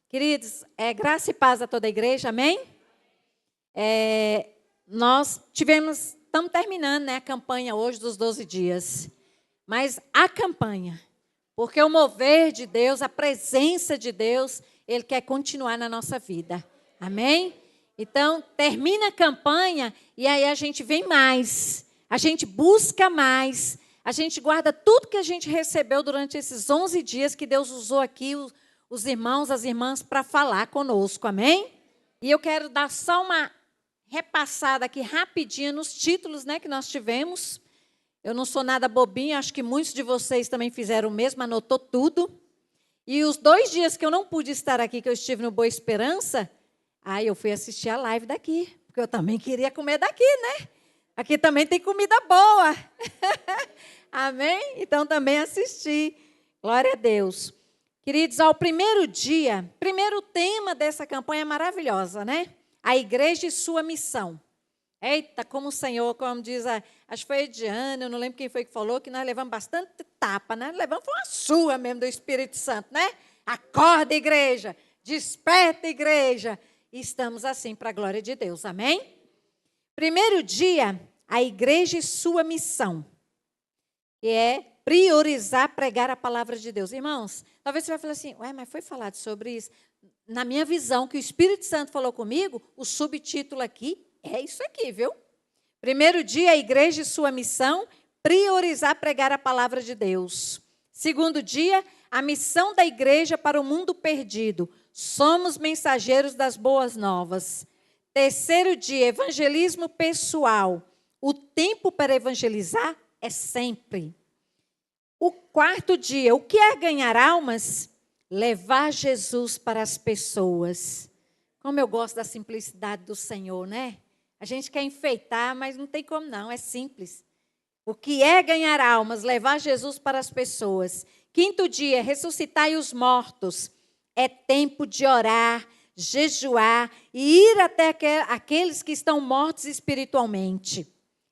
Queridos, graça e paz a toda a igreja, amém? Estamos terminando, né, a campanha hoje dos 12 dias. Mas a campanha, porque o mover de Deus, a presença de Deus, Ele quer continuar na nossa vida, amém? Então, termina a campanha e aí a gente vem mais, a gente busca mais, a gente guarda tudo que a gente recebeu durante esses 11 dias que Deus usou aqui, os irmãos, as irmãs, para falar conosco, amém? E eu quero dar só uma repassada aqui rapidinho nos títulos, né, que nós tivemos. Eu não sou nada bobinha, acho que muitos de vocês também fizeram o mesmo, anotou tudo. E os 2 dias que eu não pude estar aqui, que eu estive no Boa Esperança, aí eu fui assistir a live daqui, porque eu também queria comer daqui, né? Aqui também tem comida boa. Amém? Então também assisti. Glória a Deus. Queridos, ao primeiro tema dessa campanha maravilhosa, né? A igreja e sua missão. Eita, como o Senhor, como diz, acho que foi a Ediane, eu não lembro quem foi que falou, que nós levamos bastante tapa, né? Levamos uma surra mesmo do Espírito Santo, né? Acorda, igreja, desperta, igreja. E estamos assim para a glória de Deus, amém? Primeiro dia, a igreja e sua missão. Que é priorizar pregar a palavra de Deus. Irmãos, talvez você vai falar assim, mas foi falado sobre isso? Na minha visão, que o Espírito Santo falou comigo, o subtítulo aqui é isso aqui, viu? Primeiro dia, a igreja e sua missão, priorizar pregar a palavra de Deus. Segundo dia, a missão da igreja para o mundo perdido. Somos mensageiros das boas novas. Terceiro dia, evangelismo pessoal. O tempo para evangelizar é sempre. O quarto dia, o que é ganhar almas? Levar Jesus para as pessoas. Como eu gosto da simplicidade do Senhor, né? A gente quer enfeitar, mas não tem como não, é simples. O que é ganhar almas? Levar Jesus para as pessoas. Quinto dia, ressuscitai os mortos. É tempo de orar, jejuar e ir até aqueles que estão mortos espiritualmente.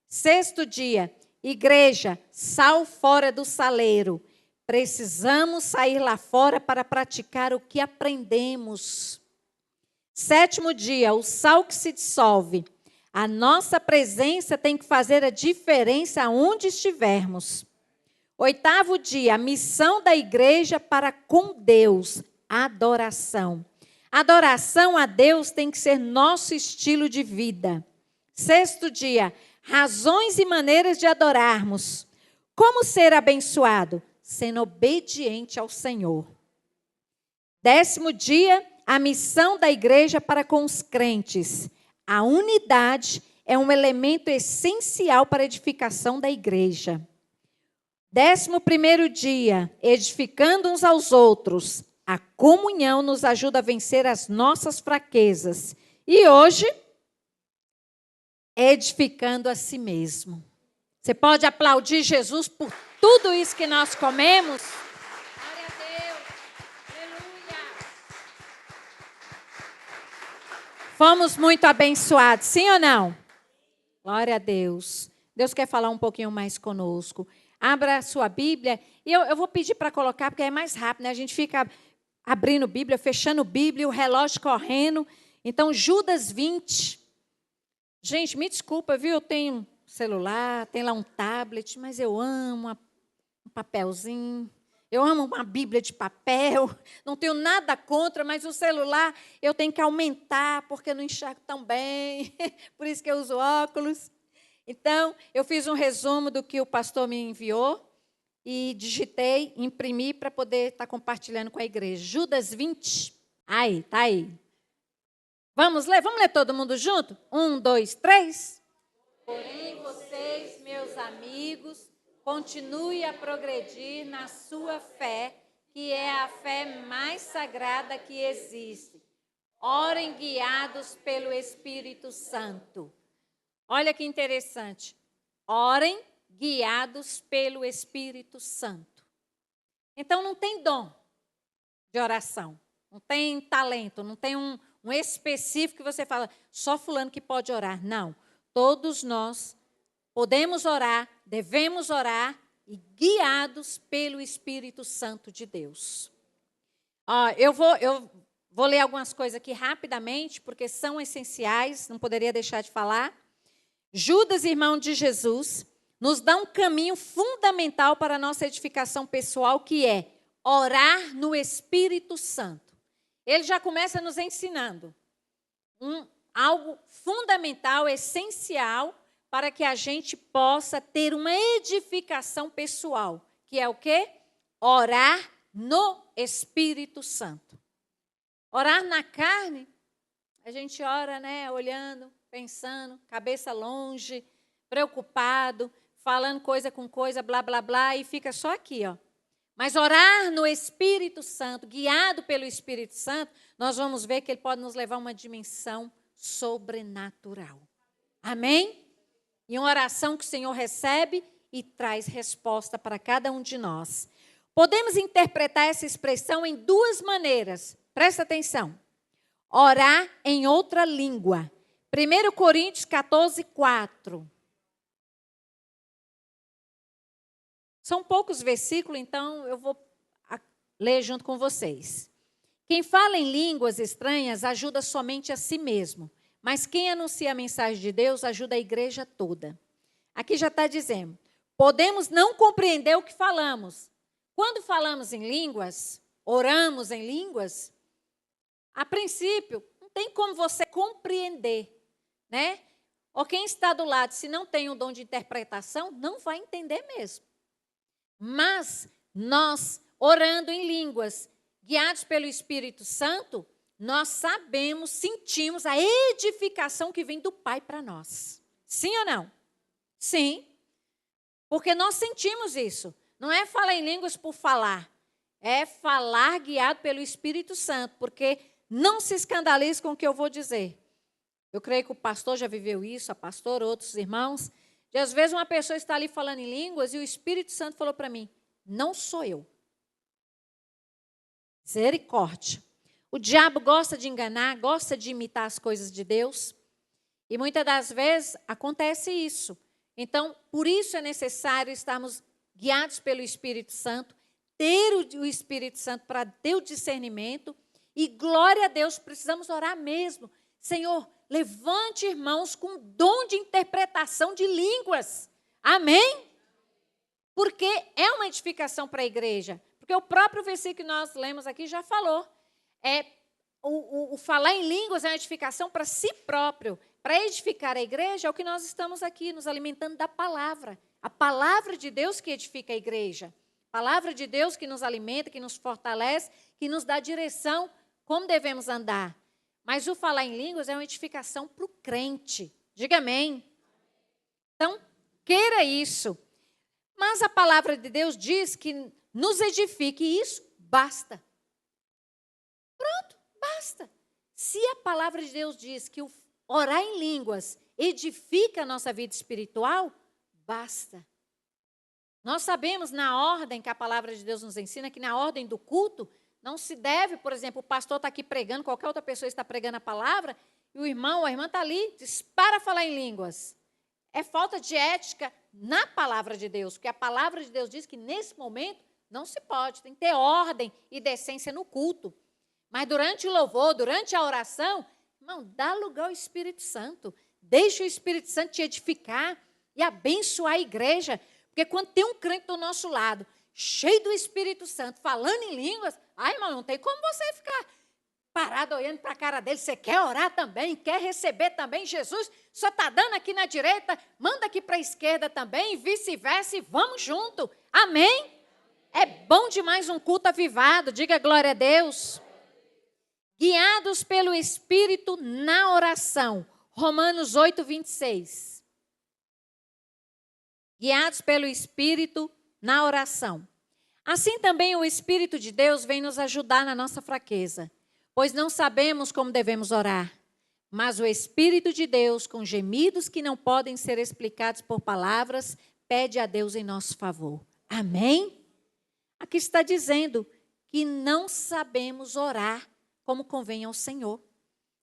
Sexto dia, igreja, sal fora do saleiro. Precisamos sair lá fora para praticar o que aprendemos. Sétimo dia, o sal que se dissolve. A nossa presença tem que fazer a diferença aonde estivermos. Oitavo dia, a missão da igreja para com Deus, adoração. Adoração a Deus tem que ser nosso estilo de vida. Sexto dia, razões e maneiras de adorarmos. Como ser abençoado? Sendo obediente ao Senhor. 10º dia, a missão da igreja para com os crentes. A unidade é um elemento essencial para a edificação da igreja. 11º dia, edificando uns aos outros. A comunhão nos ajuda a vencer as nossas fraquezas. E hoje, edificando a si mesmo. Você pode aplaudir Jesus por tudo isso que nós comemos? Glória a Deus. Aleluia. Fomos muito abençoados, sim ou não? Glória a Deus. Deus quer falar um pouquinho mais conosco. Abra a sua Bíblia. E eu vou pedir para colocar, porque é mais rápido, né? A gente fica abrindo Bíblia, fechando Bíblia, o relógio correndo. Então, Judas 20. Gente, me desculpa, viu? Eu tenho celular, tem lá um tablet, mas eu amo um papelzinho, eu amo uma Bíblia de papel, não tenho nada contra, mas o celular eu tenho que aumentar, porque eu não enxergo tão bem, por isso que eu uso óculos. Então, eu fiz um resumo do que o pastor me enviou e digitei, imprimi para poder estar compartilhando com a igreja. Judas 20, aí, tá aí. Vamos ler todo mundo junto? 1, 2, 3. Porém, vocês, meus amigos, continue a progredir na sua fé, que é a fé mais sagrada que existe. Orem guiados pelo Espírito Santo. Olha que interessante. Orem guiados pelo Espírito Santo. Então, não tem dom de oração, não tem talento, não tem um específico que você fala, só fulano que pode orar. Não. Todos nós podemos orar, devemos orar e guiados pelo Espírito Santo de Deus. Eu Vou ler algumas coisas aqui rapidamente, porque são essenciais, não poderia deixar de falar. Judas, irmão de Jesus, nos dá um caminho fundamental para a nossa edificação pessoal, que é orar no Espírito Santo. Ele já começa nos ensinando algo fundamental, essencial, para que a gente possa ter uma edificação pessoal, que é o quê? Orar no Espírito Santo. Orar na carne, a gente ora, né, olhando, pensando, cabeça longe, preocupado, falando coisa com coisa, blá, blá, blá, e fica só aqui, ó. Mas orar no Espírito Santo, guiado pelo Espírito Santo, nós vamos ver que ele pode nos levar a uma dimensão sobrenatural. Amém? E uma oração que o Senhor recebe e traz resposta para cada um de nós. Podemos interpretar essa expressão em duas maneiras. Presta atenção. Orar em outra língua. 1 Coríntios 14, 4. São poucos versículos, então eu vou ler junto com vocês. Quem fala em línguas estranhas ajuda somente a si mesmo, mas quem anuncia a mensagem de Deus ajuda a igreja toda. Aqui já está dizendo, podemos não compreender o que falamos. Quando falamos em línguas, oramos em línguas, a princípio, não tem como você compreender, né? Ou quem está do lado, se não tem o dom de interpretação, não vai entender mesmo. Mas nós, orando em línguas, guiados pelo Espírito Santo, nós sabemos, sentimos a edificação que vem do Pai para nós. Sim ou não? Sim. Porque nós sentimos isso. Não é falar em línguas por falar. É falar guiado pelo Espírito Santo. Porque não se escandalize com o que eu vou dizer. Eu creio que o pastor já viveu isso, a pastora, outros irmãos. De às vezes uma pessoa está ali falando em línguas e o Espírito Santo falou para mim, não sou eu. Misericórdia. O diabo gosta de enganar, gosta de imitar as coisas de Deus. E muitas das vezes acontece isso. Então, por isso é necessário estarmos guiados pelo Espírito Santo, ter o Espírito Santo para ter o discernimento. E glória a Deus, precisamos orar mesmo. Senhor, levante irmãos com dom de interpretação de línguas. Amém? Porque é uma edificação para a igreja. Porque o próprio versículo que nós lemos aqui já falou. O falar em línguas é uma edificação para si próprio. Para edificar a igreja é o que nós estamos aqui, nos alimentando da palavra. A palavra de Deus que edifica a igreja. A palavra de Deus que nos alimenta, que nos fortalece, que nos dá direção como devemos andar. Mas o falar em línguas é uma edificação para o crente. Diga amém. Então, queira isso. Mas a palavra de Deus diz que nos edifique e isso basta. Pronto, basta. Se a palavra de Deus diz que o orar em línguas edifica a nossa vida espiritual, basta. Nós sabemos na ordem que a palavra de Deus nos ensina, que na ordem do culto, não se deve, por exemplo, o pastor está aqui pregando, qualquer outra pessoa está pregando a palavra, e o irmão ou a irmã está ali, diz, para falar em línguas. É falta de ética na palavra de Deus, porque a palavra de Deus diz que nesse momento não se pode, tem que ter ordem e decência no culto. Mas durante o louvor, durante a oração, irmão, dá lugar ao Espírito Santo. Deixa o Espírito Santo te edificar e abençoar a igreja. Porque quando tem um crente do nosso lado, cheio do Espírito Santo, falando em línguas, ai, irmão, não tem como você ficar parado olhando para a cara dele. Você quer orar também, quer receber também Jesus, só está dando aqui na direita, manda aqui para a esquerda também, e vice-versa, e vamos junto. Amém? É bom demais um culto avivado, diga glória a Deus. Guiados pelo Espírito na oração. Romanos 8, 26. Guiados pelo Espírito na oração. Assim também o Espírito de Deus vem nos ajudar na nossa fraqueza, pois não sabemos como devemos orar. Mas o Espírito de Deus, com gemidos que não podem ser explicados por palavras, pede a Deus em nosso favor. Amém? Aqui está dizendo que não sabemos orar como convém ao Senhor.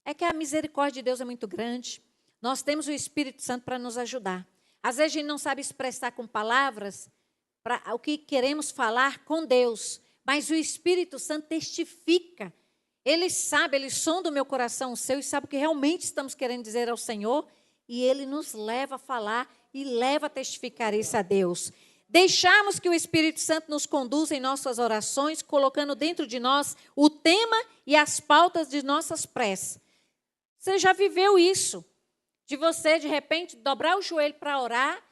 É que a misericórdia de Deus é muito grande. Nós temos o Espírito Santo para nos ajudar. Às vezes a gente não sabe expressar com palavras o que queremos falar com Deus, mas o Espírito Santo testifica. Ele sabe, ele sonda o meu coração, o seu, e sabe o que realmente estamos querendo dizer ao Senhor. E ele nos leva a falar e leva a testificar isso a Deus. Deixarmos que o Espírito Santo nos conduza em nossas orações, colocando dentro de nós o tema e as pautas de nossas preces. Você já viveu isso? De você, de repente, dobrar o joelho para orar?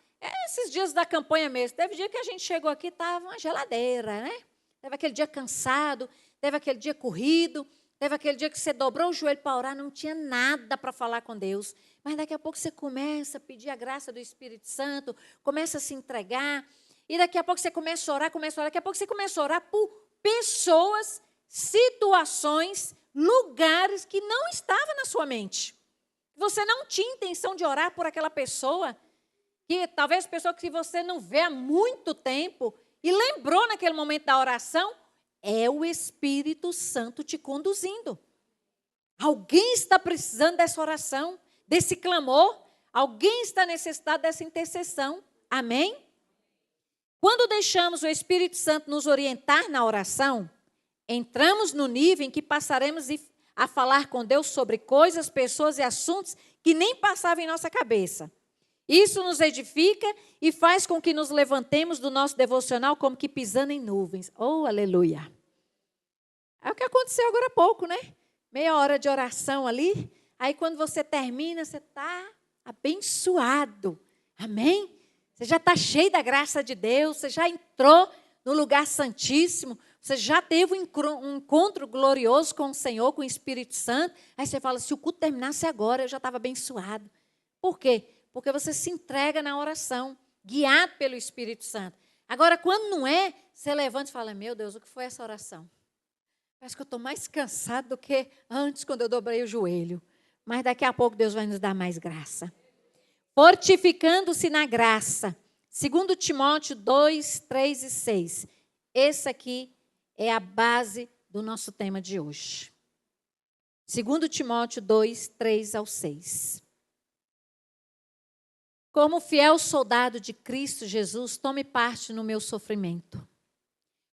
Esses dias da campanha mesmo. Teve dia que a gente chegou aqui e estava uma geladeira, né? Teve aquele dia cansado, teve aquele dia corrido, teve aquele dia que você dobrou o joelho para orar, não tinha nada para falar com Deus. Mas daqui a pouco você começa a pedir a graça do Espírito Santo, começa a se entregar, e daqui a pouco você começa a orar, daqui a pouco você começa a orar por pessoas, situações, lugares que não estavam na sua mente. Você não tinha intenção de orar por aquela pessoa, que talvez pessoa que você não vê há muito tempo, e lembrou naquele momento da oração, é o Espírito Santo te conduzindo. Alguém está precisando dessa oração, desse clamor, alguém está necessitado dessa intercessão. Amém? Quando deixamos o Espírito Santo nos orientar na oração, entramos no nível em que passaremos a falar com Deus sobre coisas, pessoas e assuntos que nem passavam em nossa cabeça. Isso nos edifica e faz com que nos levantemos do nosso devocional como que pisando em nuvens. Oh, aleluia! É o que aconteceu agora há pouco, né? Meia hora de oração ali. Aí quando você termina, você está abençoado. Amém? Você já está cheio da graça de Deus. Você já entrou no lugar santíssimo. Você já teve um encontro glorioso com o Senhor, com o Espírito Santo. Aí você fala, se o culto terminasse agora, eu já estava abençoado. Por quê? Porque você se entrega na oração, guiado pelo Espírito Santo. Agora, quando não é, você levanta e fala, meu Deus, o que foi essa oração? Parece que eu estou mais cansado do que antes, quando eu dobrei o joelho. Mas daqui a pouco Deus vai nos dar mais graça. Fortificando-se na graça. 2 Timóteo 2, 3 e 6. Esse aqui é a base do nosso tema de hoje. 2 Timóteo 2, 3 ao 6. Como fiel soldado de Cristo Jesus, tome parte no meu sofrimento.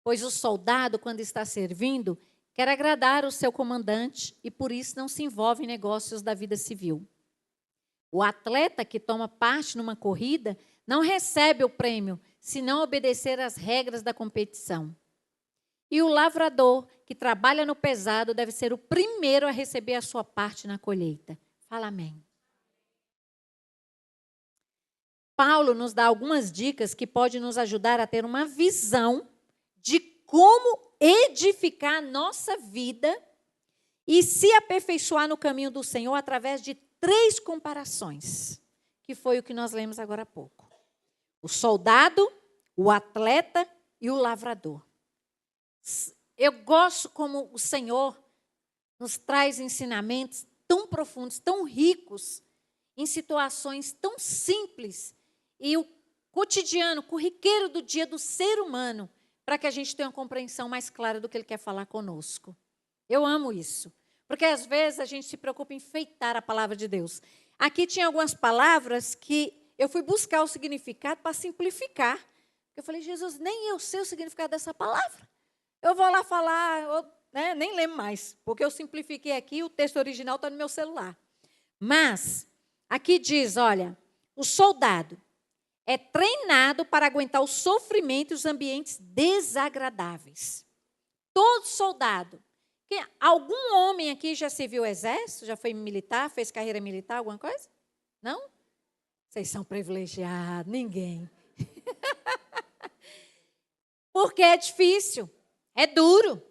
Pois o soldado, quando está servindo, quer agradar o seu comandante e por isso não se envolve em negócios da vida civil. O atleta que toma parte numa corrida não recebe o prêmio se não obedecer às regras da competição. E o lavrador que trabalha no pesado deve ser o primeiro a receber a sua parte na colheita. Fala amém. Paulo nos dá algumas dicas que podem nos ajudar a ter uma visão de como edificar a nossa vida e se aperfeiçoar no caminho do Senhor através de 3 comparações, que foi o que nós lemos agora há pouco. O soldado, o atleta e o lavrador. Eu gosto como o Senhor nos traz ensinamentos tão profundos, tão ricos, em situações tão simples e o cotidiano, corriqueiro do dia do ser humano, para que a gente tenha uma compreensão mais clara do que Ele quer falar conosco. Eu amo isso, porque às vezes a gente se preocupa em enfeitar a palavra de Deus. Aqui tinha algumas palavras que eu fui buscar o significado para simplificar. Eu falei, Jesus, nem eu sei o significado dessa palavra. Eu vou lá falar, nem lembro mais, porque eu simplifiquei aqui, o texto original está no meu celular. Mas, aqui diz, olha, o soldado é treinado para aguentar o sofrimento e os ambientes desagradáveis. Todo soldado. Algum homem aqui já serviu o exército? Já foi militar? Fez carreira militar, alguma coisa? Não? Vocês são privilegiados, ninguém. Porque é difícil, é duro.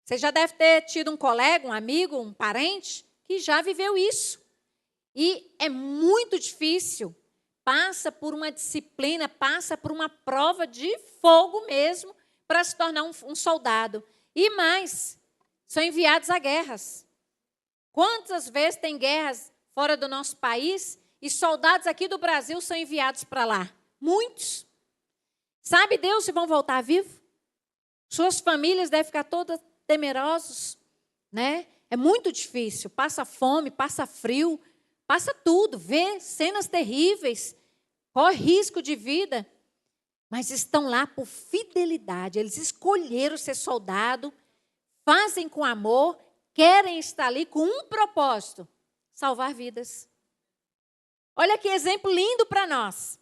Você já deve ter tido um colega, um amigo, um parente que já viveu isso. E é muito difícil. Passa por uma disciplina, passa por uma prova de fogo mesmo para se tornar um soldado. E mais, são enviados a guerras. Quantas vezes tem guerras fora do nosso país e soldados aqui do Brasil são enviados para lá? Muitos. Sabe Deus se vão voltar vivos? Suas famílias devem ficar todas temerosas, né? É muito difícil, passa fome, passa frio, passa tudo, vê cenas terríveis, corre risco de vida, mas estão lá por fidelidade. Eles escolheram ser soldado, fazem com amor, querem estar ali com um propósito: salvar vidas. Olha que exemplo lindo para nós.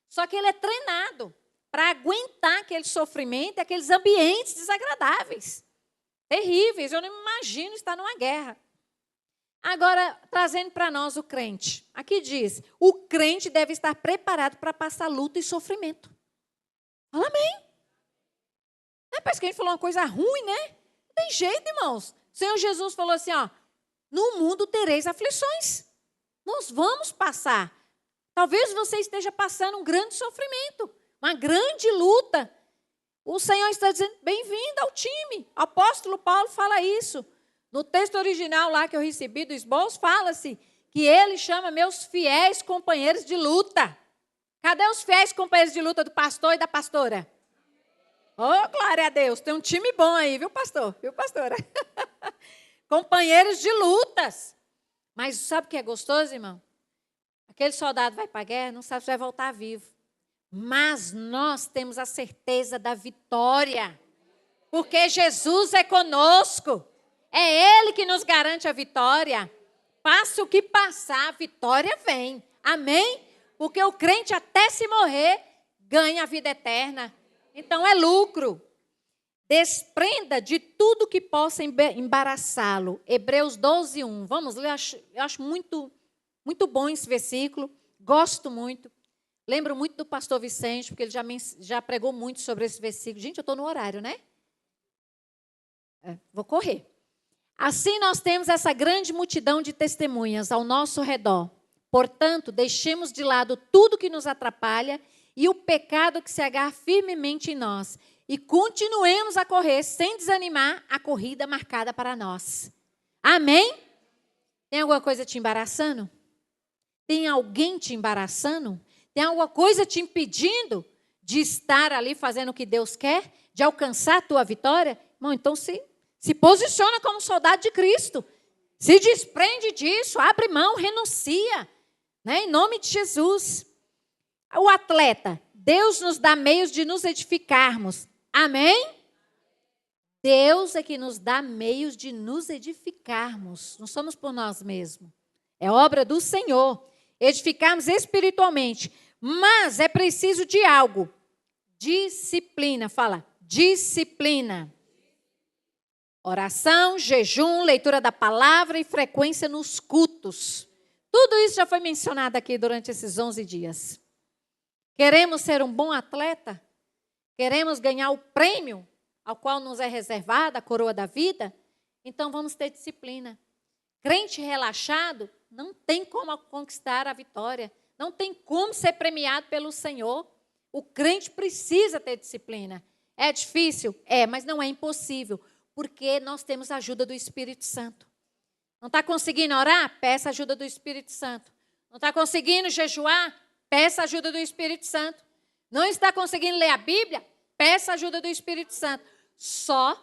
Só que ele é treinado para aguentar aquele sofrimento, aqueles ambientes desagradáveis, terríveis. Eu não imagino estar numa guerra. Agora, trazendo para nós o crente. Aqui diz, o crente deve estar preparado para passar luta e sofrimento. Fala amém. Parece que a gente falou uma coisa ruim, né? Não tem jeito, irmãos. O Senhor Jesus falou assim, ó, no mundo tereis aflições. Nós vamos passar. Talvez você esteja passando um grande sofrimento, uma grande luta. O Senhor está dizendo, bem-vindo ao time. O apóstolo Paulo fala isso. No texto original lá que eu recebi do esboço, fala-se que ele chama meus fiéis companheiros de luta. Cadê os fiéis companheiros de luta do pastor e da pastora? Oh, glória a Deus, tem um time bom aí, viu, pastor? Viu, pastora? Companheiros de lutas. Mas sabe o que é gostoso, irmão? Aquele soldado vai para a guerra, não sabe se vai voltar vivo. Mas nós temos a certeza da vitória. Porque Jesus é conosco. É Ele que nos garante a vitória. Passa o que passar, a vitória vem. Amém? Porque o crente até se morrer, ganha a vida eterna. Então é lucro. Desprenda de tudo que possa embaraçá-lo. Hebreus 12, 1. Vamos ler, eu acho muito bom esse versículo. Gosto muito. Lembro muito do pastor Vicente, porque ele já pregou muito sobre esse versículo. Gente, eu estou no horário, né? Vou correr. Assim nós temos essa grande multidão de testemunhas ao nosso redor. Portanto, deixemos de lado tudo que nos atrapalha e o pecado que se agarra firmemente em nós. E continuemos a correr sem desanimar a corrida marcada para nós. Amém? Tem alguma coisa te embaraçando? Tem alguém te embaraçando? Tem alguma coisa te impedindo de estar ali fazendo o que Deus quer? De alcançar a tua vitória? Irmão, então se posiciona como soldado de Cristo. Se desprende disso, abre mão, renuncia. Né? Em nome de Jesus. O atleta, Deus nos dá meios de nos edificarmos. Amém? Deus é que nos dá meios de nos edificarmos. Não somos por nós mesmos. É obra do Senhor. Edificarmos espiritualmente. Mas é preciso de algo. Disciplina. Fala, disciplina. Oração, jejum, leitura da palavra e frequência nos cultos. Tudo isso já foi mencionado aqui durante esses 11 dias. Queremos ser um bom atleta? Queremos ganhar o prêmio ao qual nos é reservada, a coroa da vida? Então vamos ter disciplina. Crente relaxado não tem como conquistar a vitória. Não tem como ser premiado pelo Senhor. O crente precisa ter disciplina. É difícil? É, mas não é impossível. Porque nós temos a ajuda do Espírito Santo. Não está conseguindo orar? Peça a ajuda do Espírito Santo. Não está conseguindo jejuar? Peça a ajuda do Espírito Santo. Não está conseguindo ler a Bíblia? Peça a ajuda do Espírito Santo. Só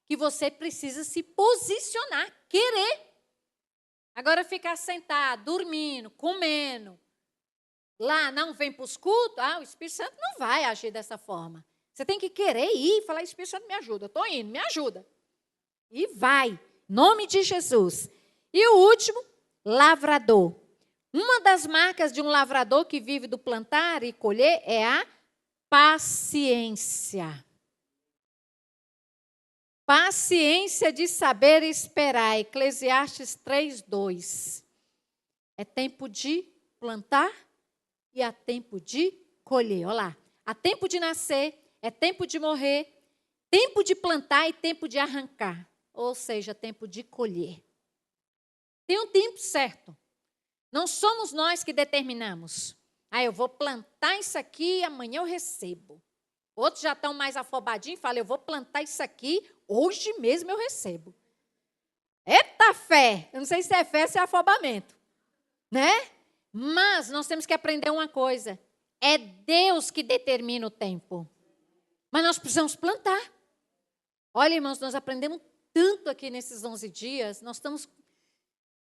que você precisa se posicionar, querer. Agora ficar sentado, dormindo, comendo. Lá não vem para os cultos? O Espírito Santo não vai agir dessa forma. Você tem que querer ir e falar, Espírito Santo, me ajuda. Eu estou indo, me ajuda. E vai, em nome de Jesus. E o último, lavrador. Uma das marcas de um lavrador que vive do plantar e colher é a paciência. Paciência de saber esperar. Eclesiastes 3:2. É tempo de plantar e há tempo de colher. Olha lá. Há tempo de nascer, é tempo de morrer, tempo de plantar e tempo de arrancar. Ou seja, tempo de colher. Tem um tempo certo. Não somos nós que determinamos. Eu vou plantar isso aqui e amanhã eu recebo. Outros já estão mais afobadinhos e falam, eu vou plantar isso aqui, hoje mesmo eu recebo. Eita fé! Eu não sei se é fé ou se é afobamento. Né? Mas nós temos que aprender uma coisa. É Deus que determina o tempo. Mas nós precisamos plantar. Olha, irmãos, nós aprendemos tanto aqui nesses 11 dias. Nós estamos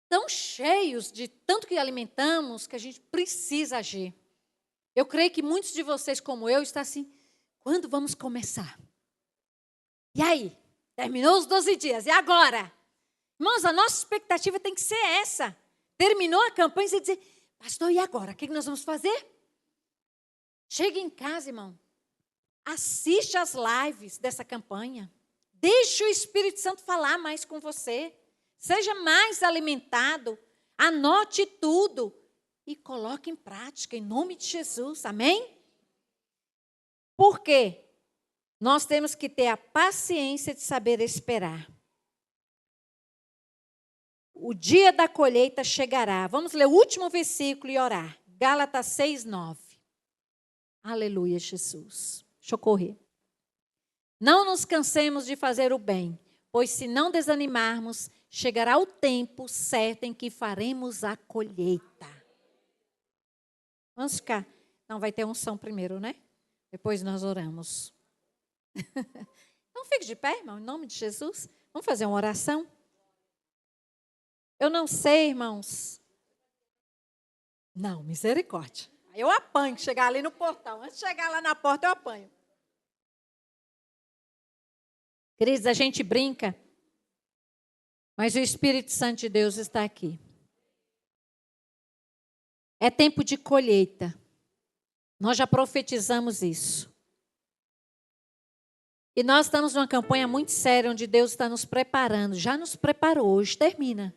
tão cheios de tanto que alimentamos que a gente precisa agir. Eu creio que muitos de vocês, como eu, estão assim, quando vamos começar? E aí? Terminou os 12 dias, e agora? Irmãos, a nossa expectativa tem que ser essa. Terminou a campanha e você dizer, pastor, e agora? O que nós vamos fazer? Chega em casa, irmão. Assiste as lives dessa campanha. Deixe o Espírito Santo falar mais com você. Seja mais alimentado. Anote tudo. E coloque em prática, em nome de Jesus. Amém? Por quê? Nós temos que ter a paciência de saber esperar. O dia da colheita chegará. Vamos ler o último versículo e orar. Gálatas 6:9. Aleluia, Jesus. Deixa eu correr. Não nos cansemos de fazer o bem, pois se não desanimarmos, chegará o tempo certo em que faremos a colheita. Vamos ficar. Não, vai ter unção primeiro, né? Depois nós oramos. Então fique de pé, irmão, em nome de Jesus. Vamos fazer uma oração? Eu não sei, irmãos. Não, misericórdia. Eu apanho, chegar ali no portão. Antes de chegar lá na porta, eu apanho. Queridos, a gente brinca, mas o Espírito Santo de Deus está aqui. É tempo de colheita. Nós já profetizamos isso. E nós estamos numa campanha muito séria, onde Deus está nos preparando. Já nos preparou, hoje termina.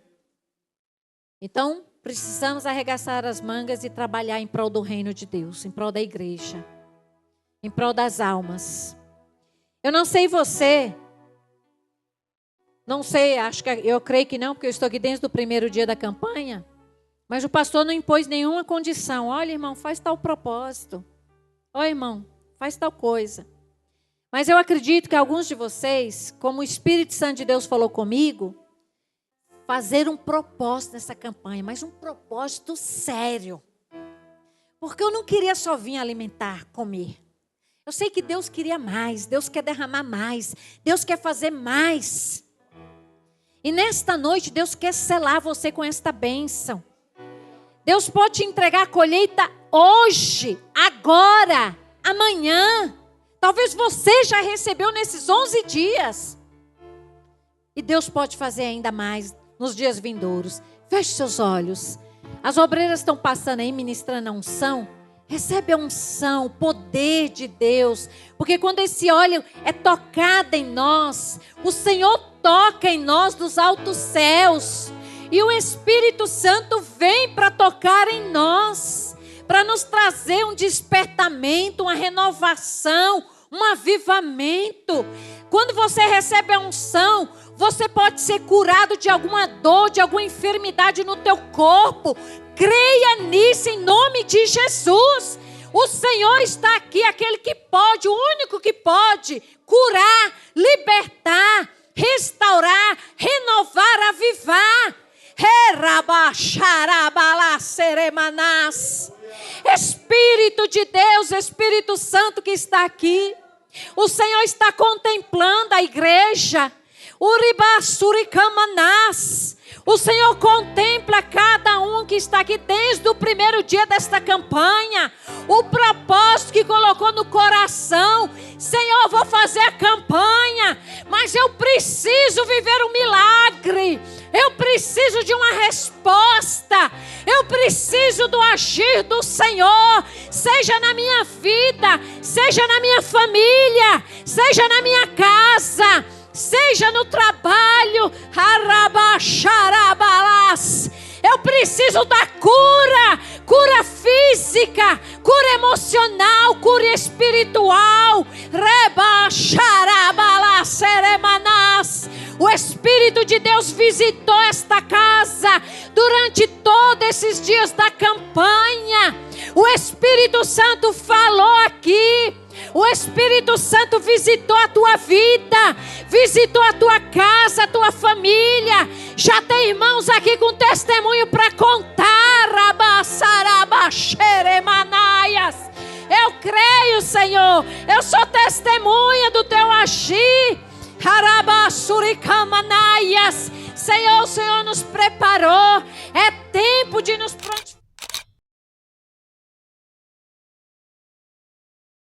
Então, precisamos arregaçar as mangas e trabalhar em prol do reino de Deus, em prol da igreja, em prol das almas. Eu não sei você, não sei, eu creio que não, porque eu estou aqui desde o primeiro dia da campanha, mas o pastor não impôs nenhuma condição. Olha, irmão, faz tal propósito. Olha, irmão, faz tal coisa. Mas eu acredito que alguns de vocês, como o Espírito Santo de Deus falou comigo, fazer um propósito nessa campanha, mas um propósito sério. Porque eu não queria só vir alimentar, comer. Eu sei que Deus queria mais, Deus quer derramar mais, Deus quer fazer mais. E nesta noite, Deus quer selar você com esta bênção. Deus pode te entregar a colheita hoje, agora, amanhã. Talvez você já recebeu nesses 11 dias. E Deus pode fazer ainda mais nos dias vindouros. Feche seus olhos. As obreiras estão passando aí ministrando a unção. Recebe a unção, o poder de Deus. Porque quando esse óleo é tocado em nós, o Senhor toca em nós dos altos céus. E o Espírito Santo vem para tocar em nós. Para nos trazer um despertamento, uma renovação, um avivamento. Quando você recebe a unção, você pode ser curado de alguma dor, de alguma enfermidade no teu corpo. Creia nisso em nome de Jesus. O Senhor está aqui, aquele que pode, o único que pode curar, libertar, restaurar, renovar, avivar. Espírito de Deus, Espírito Santo que está aqui. O Senhor está contemplando a igreja. O Senhor contempla cada um que está aqui desde o primeiro dia desta campanha. O propósito que colocou no coração. Senhor, eu vou fazer a campanha, mas eu preciso viver um milagre. Eu preciso de uma resposta. Eu preciso do agir do Senhor. Seja na minha vida, seja na minha família, seja na minha casa, seja no trabalho. Eu preciso da cura. Cura física, cura emocional, cura espiritual. O Espírito de Deus visitou esta casa durante todos esses dias da campanha. O Espírito Santo falou aqui. O Espírito Santo visitou a tua vida, visitou a tua casa, a tua família. Já tem irmãos aqui com testemunho para contar. Eu creio, Senhor. Eu sou testemunha do teu agir. Senhor, o Senhor nos preparou. É tempo de nos prontificar.